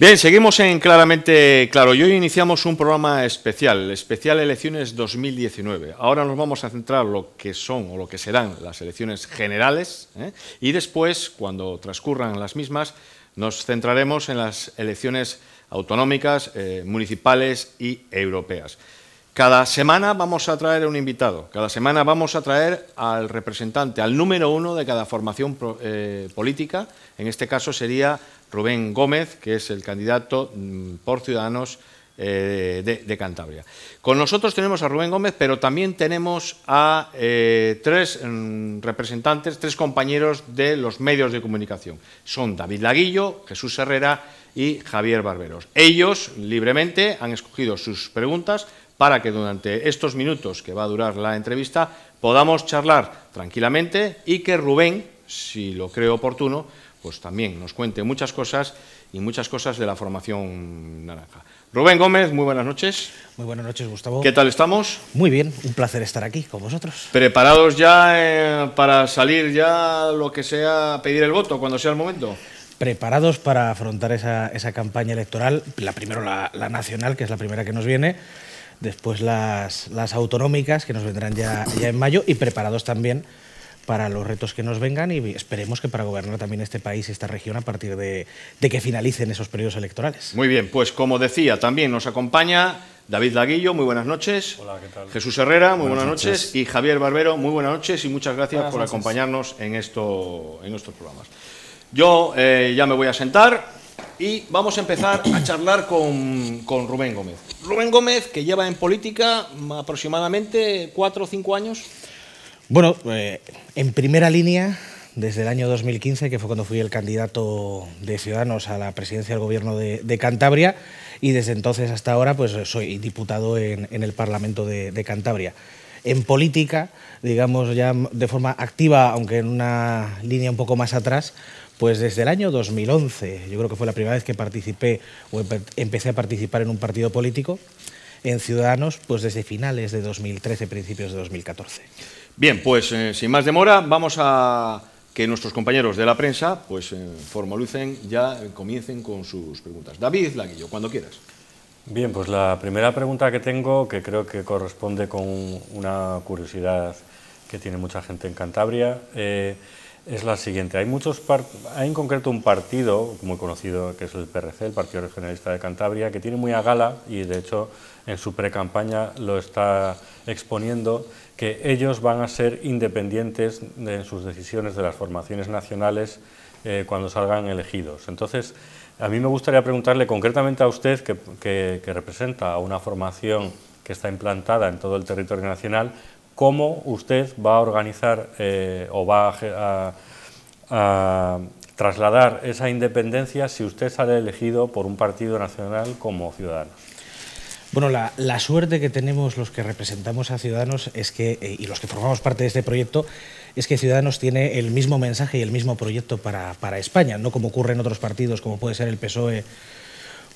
Bien, seguimos en Claramente Claro y hoy iniciamos un programa especial Elecciones 2019. Ahora nos vamos a centrar en lo que son o lo que serán las elecciones generales, y después, cuando transcurran las mismas, nos centraremos en las elecciones autonómicas, municipales y europeas. Cada semana vamos a traer un invitado, cada semana vamos a traer al representante, al número uno de cada formación política. En este caso sería Rubén Gómez, que es el candidato por Ciudadanos de Cantabria. Con nosotros tenemos a Rubén Gómez, pero también tenemos a tres representantes, tres compañeros de los medios de comunicación. Son David Laguillo, Jesús Herrera y Javier Barberos. Ellos, libremente, han escogido sus preguntas para que durante estos minutos que va a durar la entrevista podamos charlar tranquilamente y que Rubén, si lo cree oportuno, pues también nos cuente muchas cosas y muchas cosas de la formación naranja. Rubén Gómez, muy buenas noches. Muy buenas noches, Gustavo. ¿Qué tal estamos? Muy bien, un placer estar aquí con vosotros. ¿Preparados ya para salir ya lo que sea, pedir el voto cuando sea el momento? Preparados para afrontar esa campaña electoral, primero la nacional, que es la primera que nos viene, después las autonómicas, que nos vendrán ya en mayo, y preparados también para los retos que nos vengan y esperemos que para gobernar también este país y esta región a partir de que finalicen esos periodos electorales. Muy bien, pues como decía, también nos acompaña David Laguillo, muy buenas noches. Hola, ¿qué tal? Jesús Herrera, muy buenas noches. Y Javier Barbero, muy buenas noches y muchas gracias por acompañarnos en estos programas. Yo ya me voy a sentar y vamos a empezar a charlar con Rubén Gómez. Rubén Gómez, que lleva en política aproximadamente 4 o 5 años. Bueno, en primera línea, desde el año 2015, que fue cuando fui el candidato de Ciudadanos a la presidencia del Gobierno de Cantabria, y desde entonces hasta ahora pues soy diputado en el Parlamento de Cantabria. En política, digamos ya de forma activa, aunque en una línea un poco más atrás, pues desde el año 2011, yo creo que fue la primera vez que participé o empecé a participar en un partido político, en Ciudadanos, pues desde finales de 2013, principios de 2014. Bien, pues sin más demora, vamos a que nuestros compañeros de la prensa pues formalicen, ya comiencen con sus preguntas. David Laguillo, cuando quieras. Bien, pues la primera pregunta que tengo, que creo que corresponde con una curiosidad que tiene mucha gente en Cantabria, es la siguiente. Hay en concreto un partido muy conocido que es el PRC, el Partido Regionalista de Cantabria, que tiene muy a gala y de hecho en su pre-campaña lo está exponiendo, que ellos van a ser independientes en sus decisiones de las formaciones nacionales cuando salgan elegidos. Entonces, a mí me gustaría preguntarle concretamente a usted, que representa a una formación que está implantada en todo el territorio nacional, ¿cómo usted va a organizar o va a trasladar esa independencia si usted sale elegido por un partido nacional como Ciudadanos? Bueno, la suerte que tenemos los que representamos a Ciudadanos es que, y los que formamos parte de este proyecto, es que Ciudadanos tiene el mismo mensaje y el mismo proyecto para España, no como ocurre en otros partidos, como puede ser el PSOE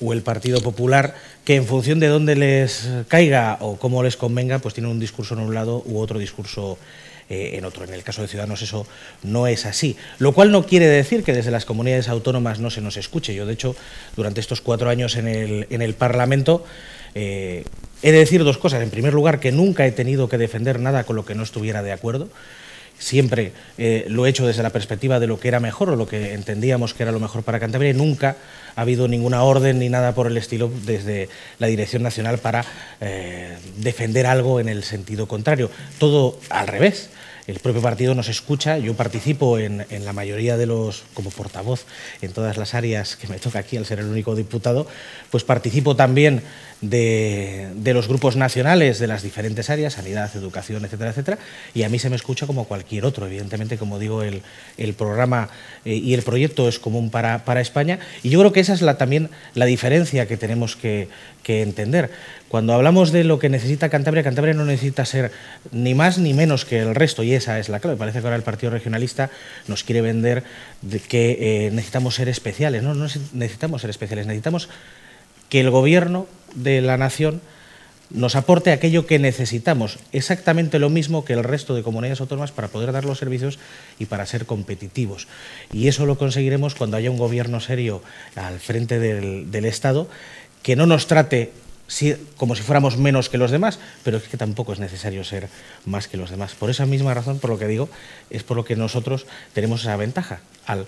o el Partido Popular, que en función de dónde les caiga o cómo les convenga, pues tienen un discurso en un lado u otro discurso en otro. En el caso de Ciudadanos eso no es así, lo cual no quiere decir que desde las comunidades autónomas no se nos escuche. Yo, de hecho, durante estos 4 años en el Parlamento, he de decir dos cosas. En primer lugar, que nunca he tenido que defender nada con lo que no estuviera de acuerdo. Siempre lo he hecho desde la perspectiva de lo que era mejor o lo que entendíamos que era lo mejor para Cantabria, y nunca ha habido ninguna orden ni nada por el estilo desde la Dirección Nacional para defender algo en el sentido contrario. Todo al revés. El propio partido nos escucha, yo participo en la mayoría de como portavoz en todas las áreas que me toca aquí al ser el único diputado, pues participo también de los grupos nacionales de las diferentes áreas, sanidad, educación, etcétera, etcétera, y a mí se me escucha como cualquier otro. Evidentemente, como digo, el programa y el proyecto es común para España, y yo creo que esa es también la diferencia que tenemos que entender. Cuando hablamos de lo que necesita Cantabria, Cantabria no necesita ser ni más ni menos que el resto, y esa es la clave. Parece que ahora el Partido Regionalista nos quiere vender de que necesitamos ser especiales. No necesitamos ser especiales, necesitamos que el Gobierno de la Nación nos aporte aquello que necesitamos, exactamente lo mismo que el resto de comunidades autónomas para poder dar los servicios y para ser competitivos. Y eso lo conseguiremos cuando haya un gobierno serio al frente del Estado, que no nos trate como si fuéramos menos que los demás, pero es que tampoco es necesario ser más que los demás. Por esa misma razón, por lo que digo, es por lo que nosotros tenemos esa ventaja. Al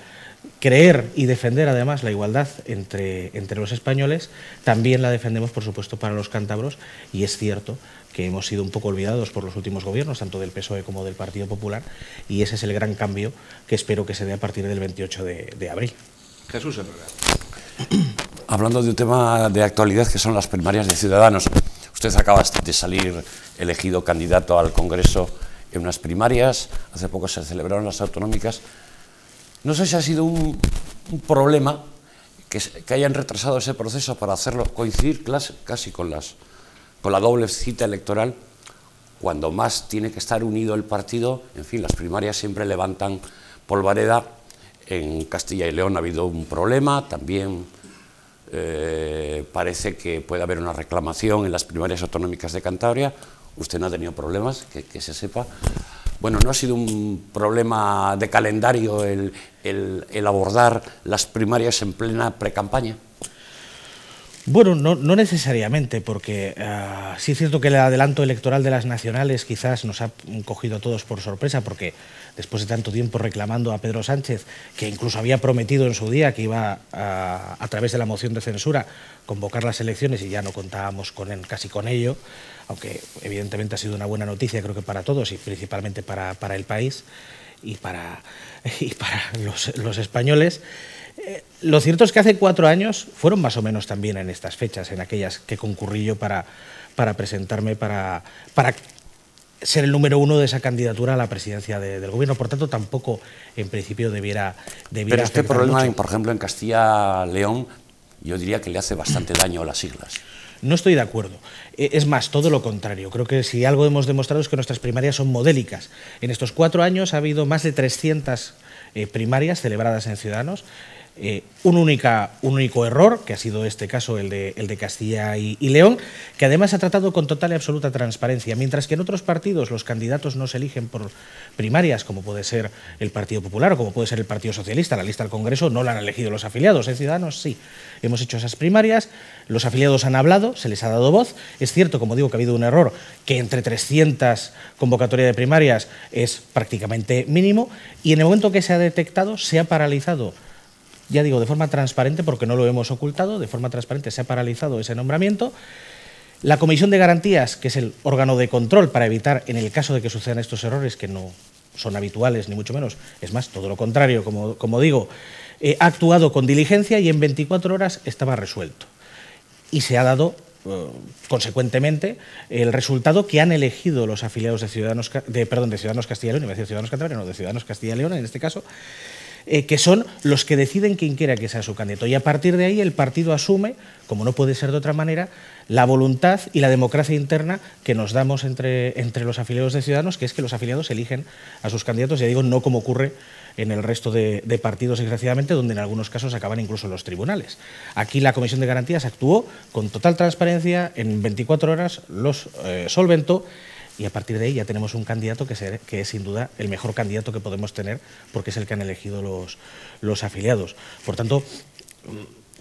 creer y defender además la igualdad entre los españoles, también la defendemos, por supuesto, para los cántabros, y es cierto que hemos sido un poco olvidados por los últimos gobiernos, tanto del PSOE como del Partido Popular, y ese es el gran cambio que espero que se dé a partir del 28 de abril. Jesús Herrera. Hablando de un tema de actualidad que son las primarias de Ciudadanos, usted acaba de salir elegido candidato al Congreso en unas primarias, hace poco se celebraron las autonómicas. No sé si ha sido un problema que hayan retrasado ese proceso para hacerlo coincidir casi con la doble cita electoral, cuando más tiene que estar unido el partido. En fin, las primarias siempre levantan polvareda. En Castilla y León ha habido un problema, también parece que puede haber una reclamación en las primarias autonómicas de Cantabria. Usted no ha tenido problemas, que se sepa. Bueno, ¿no ha sido un problema de calendario el abordar las primarias en plena precampaña? Bueno, no necesariamente, porque sí es cierto que el adelanto electoral de las nacionales quizás nos ha cogido a todos por sorpresa, porque después de tanto tiempo reclamando a Pedro Sánchez, que incluso había prometido en su día que iba a través de la moción de censura, convocar las elecciones, y ya no contábamos casi con ello, aunque evidentemente ha sido una buena noticia, creo que para todos y principalmente para el país y para los españoles. Lo cierto es que hace 4 años fueron más o menos también en estas fechas, en aquellas que concurrí yo para presentarme, para ser el número 1 de esa candidatura a la presidencia del gobierno. Por tanto, tampoco en principio debiera Pero este problema, mucho. por ejemplo, en Castilla-León, yo diría que le hace bastante daño a las siglas. No estoy de acuerdo. Es más, todo lo contrario. Creo que si algo hemos demostrado es que nuestras primarias son modélicas. En estos 4 años ha habido más de 300 primarias celebradas en Ciudadanos. Un único error, que ha sido este caso, el de Castilla y León, que además ha tratado con total y absoluta transparencia, mientras que en otros partidos los candidatos no se eligen por primarias, como puede ser el Partido Popular o como puede ser el Partido Socialista. La lista al Congreso no la han elegido los afiliados, en Ciudadanos sí. Hemos hecho esas primarias, los afiliados han hablado, se les ha dado voz. Es cierto, como digo, que ha habido un error, que entre 300 convocatorias de primarias es prácticamente mínimo, y en el momento que se ha detectado, se ha paralizado. Ya digo, de forma transparente, porque no lo hemos ocultado, de forma transparente se ha paralizado ese nombramiento. La Comisión de Garantías, que es el órgano de control para evitar, en el caso de que sucedan estos errores, que no son habituales ni mucho menos, es más, todo lo contrario, como digo, ha actuado con diligencia y en 24 horas estaba resuelto. Y se ha dado, consecuentemente, el resultado que han elegido los afiliados de Ciudadanos Castilla y León, iba a decir Ciudadanos Cantabria, no, de Ciudadanos Castilla y León en este caso, que son los que deciden quién quiera que sea su candidato. Y a partir de ahí el partido asume, como no puede ser de otra manera, la voluntad y la democracia interna que nos damos entre los afiliados de Ciudadanos, que es que los afiliados eligen a sus candidatos, ya digo, no como ocurre en el resto de partidos, desgraciadamente, donde en algunos casos acaban incluso los tribunales. Aquí la Comisión de Garantías actuó con total transparencia, en 24 horas los solventó, y a partir de ahí ya tenemos un candidato que es sin duda el mejor candidato que podemos tener, porque es el que han elegido los afiliados. Por tanto,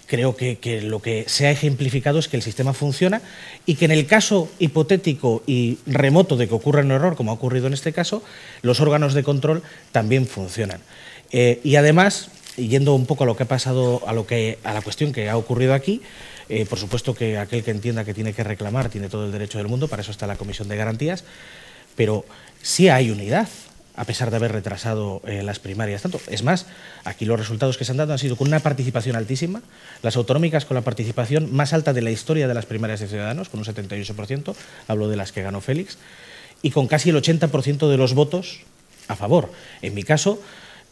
creo que lo que se ha ejemplificado es que el sistema funciona y que en el caso hipotético y remoto de que ocurra un error, como ha ocurrido en este caso, los órganos de control también funcionan. Y además, yendo un poco a lo que ha pasado, a la cuestión que ha ocurrido aquí, por supuesto que aquel que entienda que tiene que reclamar tiene todo el derecho del mundo, para eso está la Comisión de Garantías, pero sí hay unidad, a pesar de haber retrasado las primarias. Es más, aquí los resultados que se han dado han sido con una participación altísima, las autonómicas con la participación más alta de la historia de las primarias de Ciudadanos, con un 78%, hablo de las que ganó Félix, y con casi el 80% de los votos a favor. En mi caso,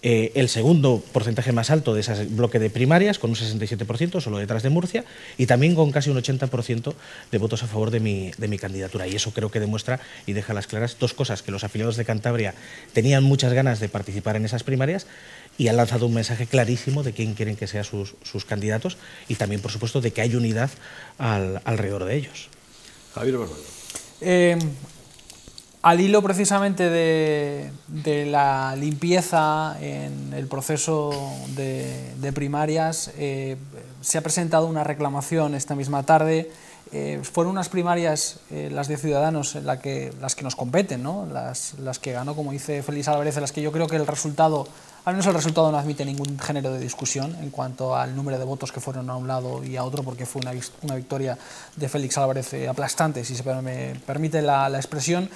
el segundo porcentaje más alto de ese bloque de primarias, con un 67%, solo detrás de Murcia, y también con casi un 80% de votos a favor de mi candidatura. Y eso creo que demuestra y deja a las claras dos cosas: que los afiliados de Cantabria tenían muchas ganas de participar en esas primarias y han lanzado un mensaje clarísimo de quién quieren que sean sus candidatos, y también, por supuesto, de que hay unidad alrededor de ellos. Javier Barbado. Al hilo precisamente de la limpieza en el proceso de primarias, se ha presentado una reclamación esta misma tarde. Fueron unas primarias, las de Ciudadanos, las que nos competen, ¿no? las que ganó, como dice Félix Álvarez, en las que yo creo que el resultado, al menos el resultado no admite ningún género de discusión en cuanto al número de votos que fueron a un lado y a otro, porque fue una victoria de Félix Álvarez aplastante, si se me permite la expresión.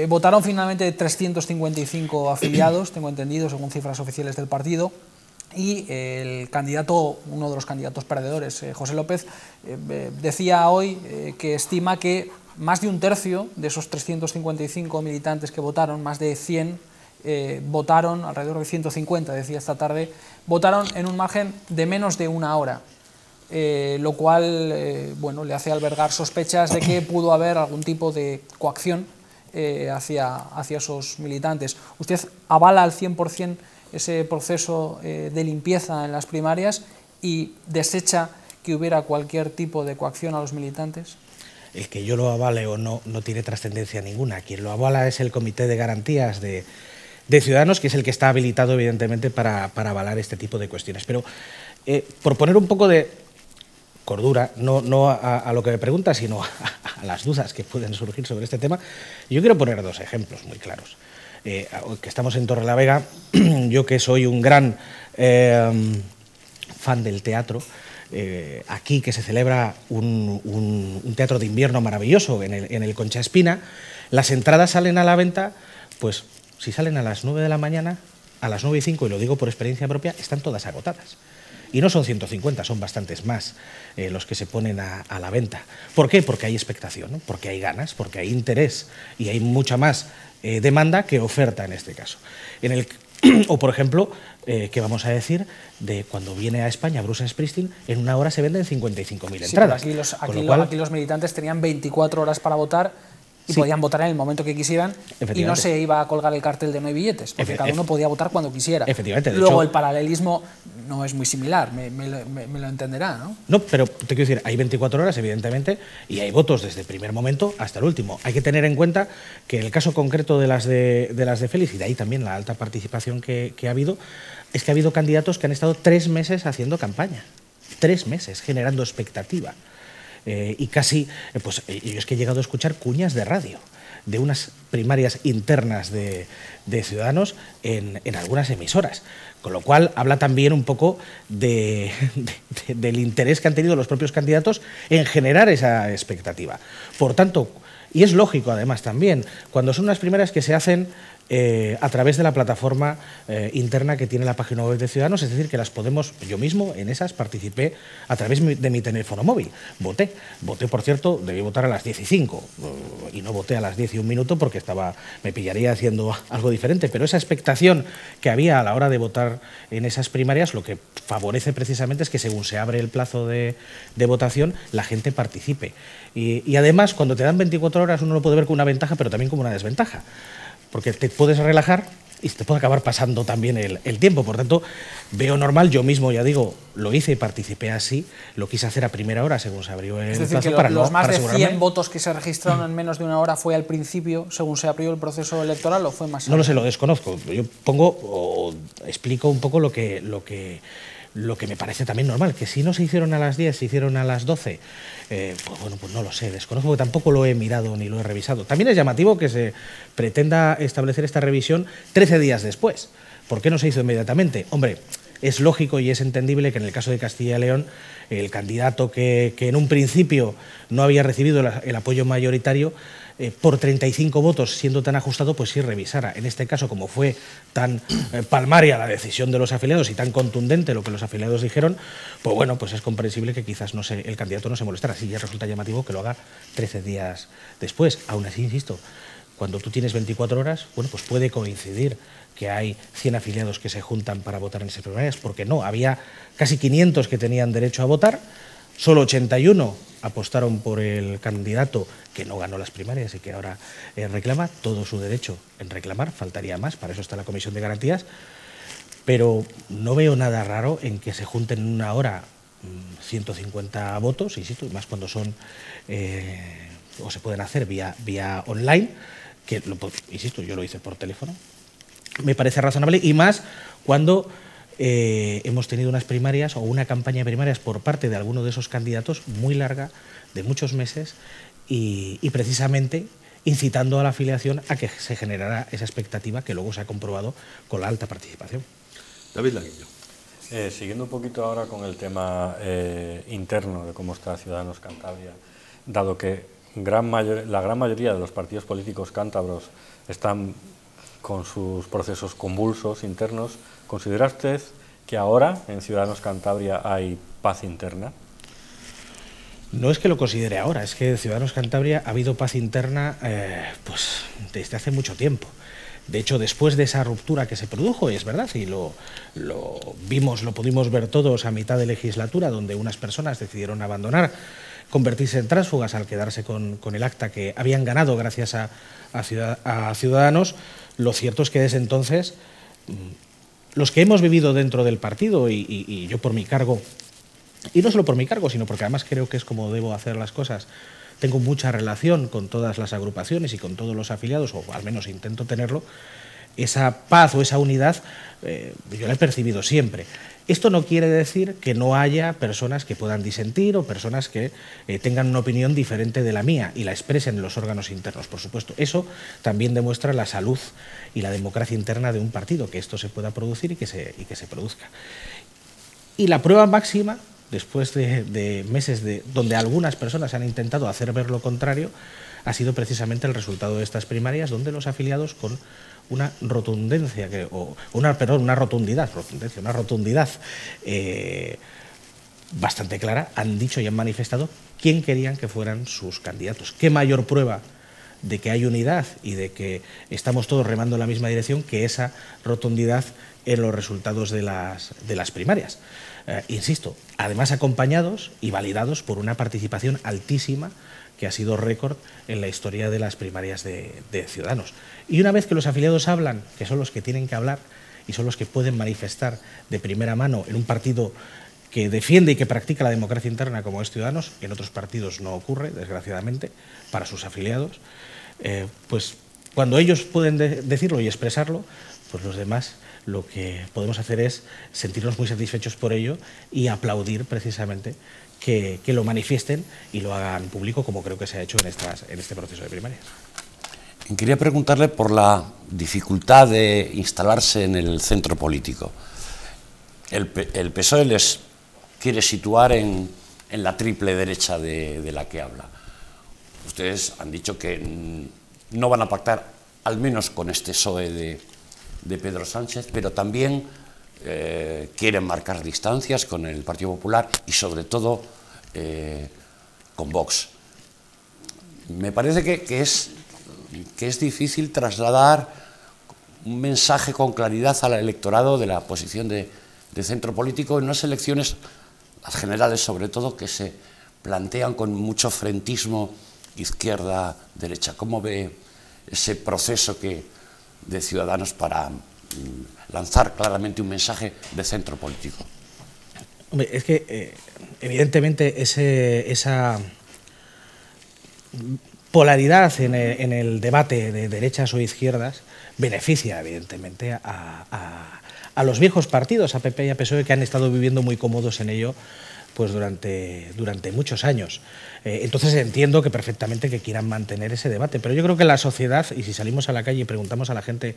Votaron finalmente 355 afiliados, tengo entendido, según cifras oficiales del partido. Y el candidato, uno de los candidatos perdedores, José López, decía hoy que estima que más de un tercio de esos 355 militantes que votaron, más de 100, votaron, alrededor de 150, decía esta tarde, votaron en un margen de menos de una hora, lo cual bueno, le hace albergar sospechas de que pudo haber algún tipo de coacción hacia esos militantes. ¿Usted avala al 100% ese proceso de limpieza en las primarias y desecha que hubiera cualquier tipo de coacción a los militantes? El que yo lo avale o no, no tiene trascendencia ninguna. Quien lo avala es el Comité de Garantías de Ciudadanos, que es el que está habilitado, evidentemente, para avalar este tipo de cuestiones. Pero, por poner un poco de cordura, no a lo que me pregunta, sino a las dudas que pueden surgir sobre este tema, yo quiero poner dos ejemplos muy claros. Que estamos en Torrelavega, yo que soy un gran fan del teatro, aquí que se celebra un teatro de invierno maravilloso en el Concha Espina, las entradas salen a la venta, pues si salen a las 9 de la mañana, a las 9:05, y lo digo por experiencia propia, están todas agotadas. Y no son 150, son bastantes más los que se ponen a la venta. ¿Por qué? Porque hay expectación, ¿no? Porque hay ganas, porque hay interés y hay mucha más demanda que oferta en este caso. O, por ejemplo, ¿qué vamos a decir de cuando viene a España Bruce Springsteen? En una hora se venden 55.000 entradas. Aquí los militantes tenían 24 horas para votar y podían votar en el momento que quisieran y no se iba a colgar el cartel de no hay billetes, porque cada uno podía votar cuando quisiera. Efectivamente. Luego el paralelismo no es muy similar, me lo entenderá, ¿no? No, pero te quiero decir, hay 24 horas, evidentemente, y hay votos desde el primer momento hasta el último. Hay que tener en cuenta que el caso concreto de las de Félix, y de ahí también la alta participación que ha habido, es que ha habido candidatos que han estado 3 meses haciendo campaña. 3 meses, generando expectativa. Y casi, pues yo es que he llegado a escuchar cuñas de radio de unas primarias internas de Ciudadanos en algunas emisoras, con lo cual habla también un poco del interés que han tenido los propios candidatos en generar esa expectativa. Por tanto, y es lógico además también, cuando son unas primarias que se hacen a través de la plataforma interna que tiene la página web de Ciudadanos, es decir, que las podemos, yo mismo en esas participé a través de mi teléfono móvil. Voté, por cierto, debí votar a las 10:05 y no voté a las 10:01 porque me pillaría haciendo algo diferente, pero esa expectación que había a la hora de votar en esas primarias lo que favorece precisamente es que según se abre el plazo de votación, la gente participe. Y además, cuando te dan 24 horas, uno lo puede ver como una ventaja, pero también como una desventaja, porque te puedes relajar y te puede acabar pasando también el tiempo. Por tanto, veo normal, yo mismo, ya digo, lo hice y participé así, lo quise hacer a primera hora según se abrió el plazo. Es decir, que los más de 100 votos que se registraron en menos de una hora fue al principio, según se abrió el proceso electoral, ¿o fue más? No lo sé, lo desconozco. Yo explico un poco lo que me parece también normal, que si no se hicieron a las 10, se hicieron a las 12, pues bueno, pues no lo sé, desconozco, porque tampoco lo he mirado ni lo he revisado. También es llamativo que se pretenda establecer esta revisión 13 días después. ¿Por qué no se hizo inmediatamente? Hombre, es lógico y es entendible que en el caso de Castilla y León, el candidato que en un principio no había recibido el apoyo mayoritario, por 35 votos, siendo tan ajustado, pues sí revisara. En este caso, como fue tan palmaria la decisión de los afiliados y tan contundente lo que los afiliados dijeron, pues bueno, pues es comprensible que quizás el candidato no se molestara. Así ya resulta llamativo que lo haga 13 días después. Aún así, insisto, cuando tú tienes 24 horas, bueno, pues puede coincidir que hay 100 afiliados que se juntan para votar en esas primarias, porque no, había casi 500 que tenían derecho a votar, solo 81 apostaron por el candidato que no ganó las primarias y que ahora reclama todo su derecho en reclamar, faltaría más, para eso está la Comisión de Garantías, pero no veo nada raro en que se junten en una hora 150 votos, insisto, y más cuando son o se pueden hacer vía online, que, insisto, yo lo hice por teléfono, me parece razonable, y más cuando hemos tenido unas primarias o una campaña de primarias por parte de alguno de esos candidatos muy larga, de muchos meses, y precisamente incitando a la afiliación a que se generara esa expectativa que luego se ha comprobado con la alta participación. David Laguillo. Siguiendo un poquito ahora con el tema interno de cómo está Ciudadanos Cantabria, dado que la gran mayoría de los partidos políticos cántabros están con sus procesos convulsos internos, ¿considera usted que ahora en Ciudadanos Cantabria hay paz interna? No es que lo considere ahora, es que en Ciudadanos Cantabria ha habido paz interna pues desde hace mucho tiempo. De hecho, después de esa ruptura que se produjo, y es verdad, y lo pudimos ver todos a mitad de legislatura, donde unas personas decidieron abandonar, convertirse en tránsfugas al quedarse con el acta que habían ganado gracias a Ciudadanos, lo cierto es que desde entonces, los que hemos vivido dentro del partido, y yo por mi cargo, y no solo por mi cargo, sino porque además creo que es como debo hacer las cosas, tengo mucha relación con todas las agrupaciones y con todos los afiliados, o al menos intento tenerlo, esa paz o esa unidad yo la he percibido siempre. Esto no quiere decir que no haya personas que puedan disentir o personas que tengan una opinión diferente de la mía y la expresen en los órganos internos, por supuesto. Eso también demuestra la salud y la democracia interna de un partido, que esto se pueda producir y que se produzca. Y la prueba máxima, después de meses donde algunas personas han intentado hacer ver lo contrario, ha sido precisamente el resultado de estas primarias, donde los afiliados con una rotundencia, una rotundidad bastante clara, han dicho y han manifestado quién querían que fueran sus candidatos. ¿Qué mayor prueba de que hay unidad y de que estamos todos remando en la misma dirección que esa rotundidad en los resultados de las primarias? Insisto, además acompañados y validados por una participación altísima que ha sido récord en la historia de las primarias de Ciudadanos. Y una vez que los afiliados hablan, que son los que tienen que hablar y son los que pueden manifestar de primera mano en un partido que defiende y que practica la democracia interna como es Ciudadanos, en otros partidos no ocurre, desgraciadamente, para sus afiliados, pues cuando ellos pueden decirlo y expresarlo, pues los demás lo que podemos hacer es sentirnos muy satisfechos por ello y aplaudir precisamente que lo manifiesten y lo hagan público, como creo que se ha hecho en este proceso de primarias. Quería preguntarle por la dificultad de instalarse en el centro político. El PSOE les quiere situar en la triple derecha de la que habla. Ustedes han dicho que no van a pactar, al menos con este PSOE de Pedro Sánchez, pero también quieren marcar distancias con el Partido Popular y sobre todo con Vox. Me parece que es difícil trasladar un mensaje con claridad al electorado de la posición de centro político en unas elecciones, las generales sobre todo, que se plantean con mucho frentismo izquierda-derecha. ¿Cómo ve ese proceso de Ciudadanos para lanzar claramente un mensaje de centro político? Hombre, es que evidentemente esa polaridad en el debate de derechas o izquierdas beneficia evidentemente a los viejos partidos, a PP y a PSOE, que han estado viviendo muy cómodos en ello pues durante muchos años. Entonces entiendo que perfectamente que quieran mantener ese debate, pero yo creo que la sociedad, y si salimos a la calle y preguntamos a la gente,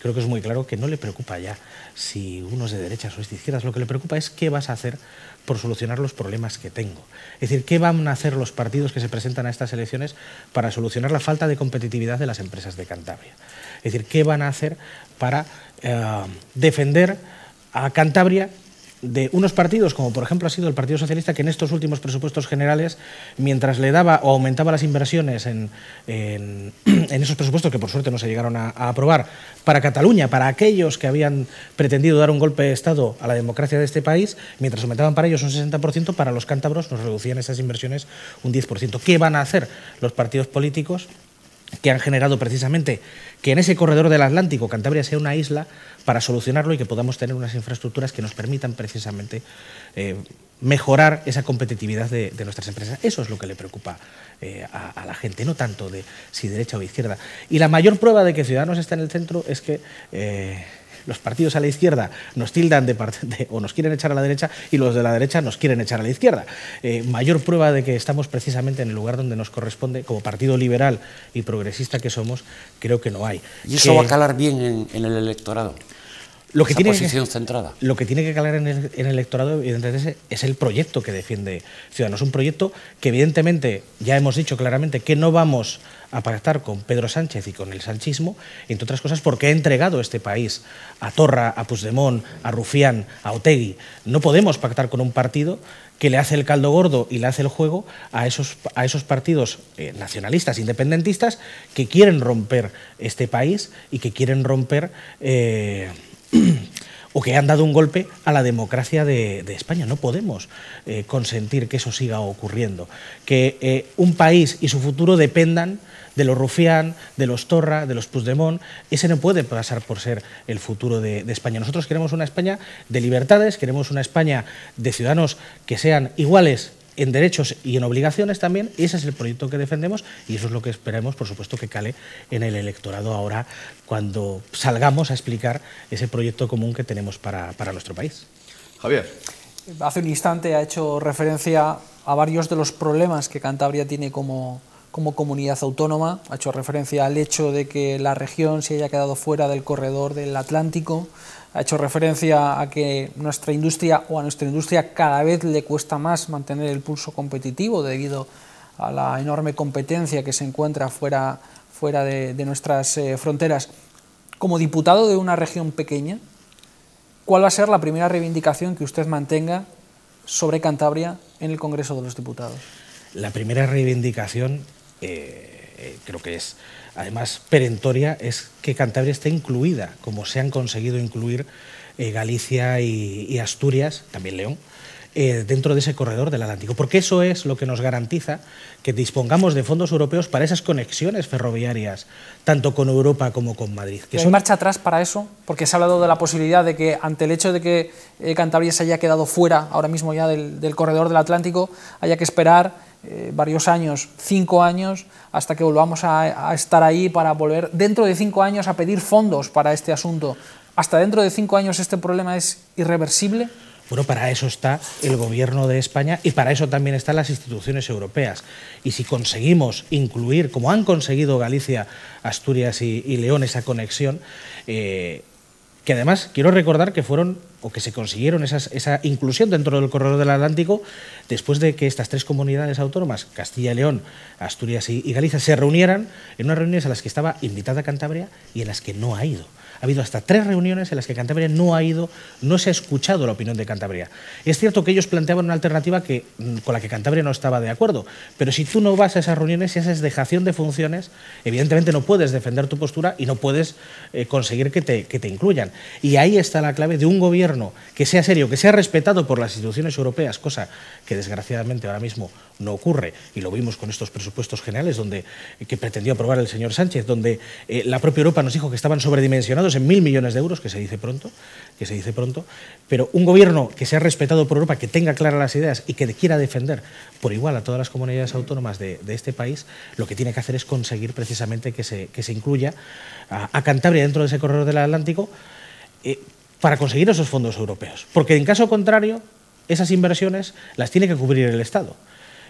creo que es muy claro que no le preocupa ya si uno es de derechas o es de izquierdas, lo que le preocupa es qué vas a hacer por solucionar los problemas que tengo. Es decir, qué van a hacer los partidos que se presentan a estas elecciones para solucionar la falta de competitividad de las empresas de Cantabria. Es decir, qué van a hacer para defender a Cantabria de unos partidos, como por ejemplo ha sido el Partido Socialista, que en estos últimos presupuestos generales, mientras le daba o aumentaba las inversiones en esos presupuestos, que por suerte no se llegaron a aprobar, para Cataluña, para aquellos que habían pretendido dar un golpe de Estado a la democracia de este país, mientras aumentaban para ellos un 60%, para los cántabros nos reducían esas inversiones un 10%. ¿Qué van a hacer los partidos políticos que han generado precisamente que en ese corredor del Atlántico Cantabria sea una isla, para solucionarlo y que podamos tener unas infraestructuras que nos permitan precisamente mejorar esa competitividad de nuestras empresas. Eso es lo que le preocupa a la gente, no tanto de si derecha o izquierda. Y la mayor prueba de que Ciudadanos está en el centro es que los partidos a la izquierda nos tildan o nos quieren echar a la derecha, y los de la derecha nos quieren echar a la izquierda. Mayor prueba de que estamos precisamente en el lugar donde nos corresponde, como partido liberal y progresista que somos, creo que no hay. ¿Y eso va a calar bien en el electorado? Lo que tiene que calar en el electorado, evidentemente, es el proyecto que defiende Ciudadanos. Un proyecto que, evidentemente, ya hemos dicho claramente que no vamos a pactar con Pedro Sánchez y con el sanchismo, entre otras cosas porque ha entregado este país a Torra, a Puigdemont, a Rufián, a Otegi. No podemos pactar con un partido que le hace el caldo gordo y le hace el juego a esos partidos nacionalistas, independentistas, que quieren romper este país y que quieren romper o que han dado un golpe a la democracia de España. No podemos consentir que eso siga ocurriendo, que un país y su futuro dependan de los Rufián, de los Torra, de los Puigdemont. Ese no puede pasar por ser el futuro de España. Nosotros queremos una España de libertades, queremos una España de ciudadanos que sean iguales en derechos y en obligaciones también, y ese es el proyecto que defendemos, y eso es lo que esperemos, por supuesto, que cale en el electorado ahora cuando salgamos a explicar ese proyecto común que tenemos para nuestro país. Javier. Hace un instante ha hecho referencia a varios de los problemas que Cantabria tiene como comunidad autónoma, ha hecho referencia al hecho de que la región se haya quedado fuera del corredor del Atlántico, ha hecho referencia a que a nuestra industria cada vez le cuesta más mantener el pulso competitivo debido a la enorme competencia que se encuentra fuera de nuestras fronteras. Como diputado de una región pequeña, ¿cuál va a ser la primera reivindicación que usted mantenga sobre Cantabria en el Congreso de los Diputados? La primera reivindicación, creo que es además perentoria, es que Cantabria esté incluida, como se han conseguido incluir Galicia y Asturias, también León, dentro de ese corredor del Atlántico, porque eso es lo que nos garantiza que dispongamos de fondos europeos para esas conexiones ferroviarias, tanto con Europa como con Madrid. ¿Hay marcha atrás para eso? Porque se ha hablado de la posibilidad de que, ante el hecho de que Cantabria se haya quedado fuera ahora mismo ya del corredor del Atlántico, haya que esperar varios años, 5 años, hasta que volvamos a estar ahí para volver dentro de 5 años a pedir fondos para este asunto. ¿Hasta dentro de 5 años este problema es irreversible? Bueno, para eso está el Gobierno de España y para eso también están las instituciones europeas. Y si conseguimos incluir, como han conseguido Galicia, Asturias y León, esa conexión, que además quiero recordar que se consiguieron esa inclusión dentro del corredor del Atlántico después de que estas 3 comunidades autónomas, Castilla y León, Asturias y Galicia, se reunieran en unas reuniones a las que estaba invitada Cantabria y en las que no ha ido. Ha habido hasta 3 reuniones en las que Cantabria no ha ido, no se ha escuchado la opinión de Cantabria. Es cierto que ellos planteaban una alternativa con la que Cantabria no estaba de acuerdo, pero si tú no vas a esas reuniones y haces dejación de funciones, evidentemente no puedes defender tu postura y no puedes conseguir que te incluyan. Y ahí está la clave de un gobierno que sea serio, que sea respetado por las instituciones europeas, cosa que desgraciadamente ahora mismo no ocurre, y lo vimos con estos presupuestos generales que pretendió aprobar el señor Sánchez, donde la propia Europa nos dijo que estaban sobredimensionados en 1.000 millones de euros, que se dice pronto, pero un gobierno que sea respetado por Europa, que tenga claras las ideas y que quiera defender por igual a todas las comunidades autónomas de este país, lo que tiene que hacer es conseguir precisamente que se incluya a Cantabria dentro de ese corredor del Atlántico para conseguir esos fondos europeos, porque en caso contrario esas inversiones las tiene que cubrir el Estado.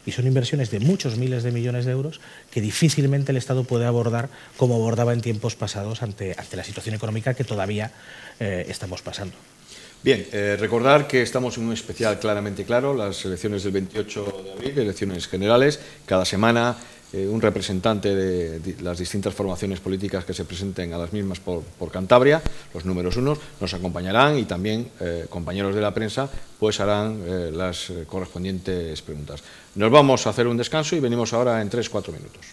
Y son inversiones de muchos miles de millones de euros que difícilmente el Estado puede abordar como abordaba en tiempos pasados ante la situación económica que todavía estamos pasando. Bien, recordar que estamos en un especial claramente claro, las elecciones del 28 de abril, elecciones generales. Cada semana un representante de las distintas formaciones políticas que se presenten a las mismas por Cantabria, los números 1, nos acompañarán y también compañeros de la prensa pues harán las correspondientes preguntas. Nos vamos a hacer un descanso y venimos ahora en 3-4 minutos.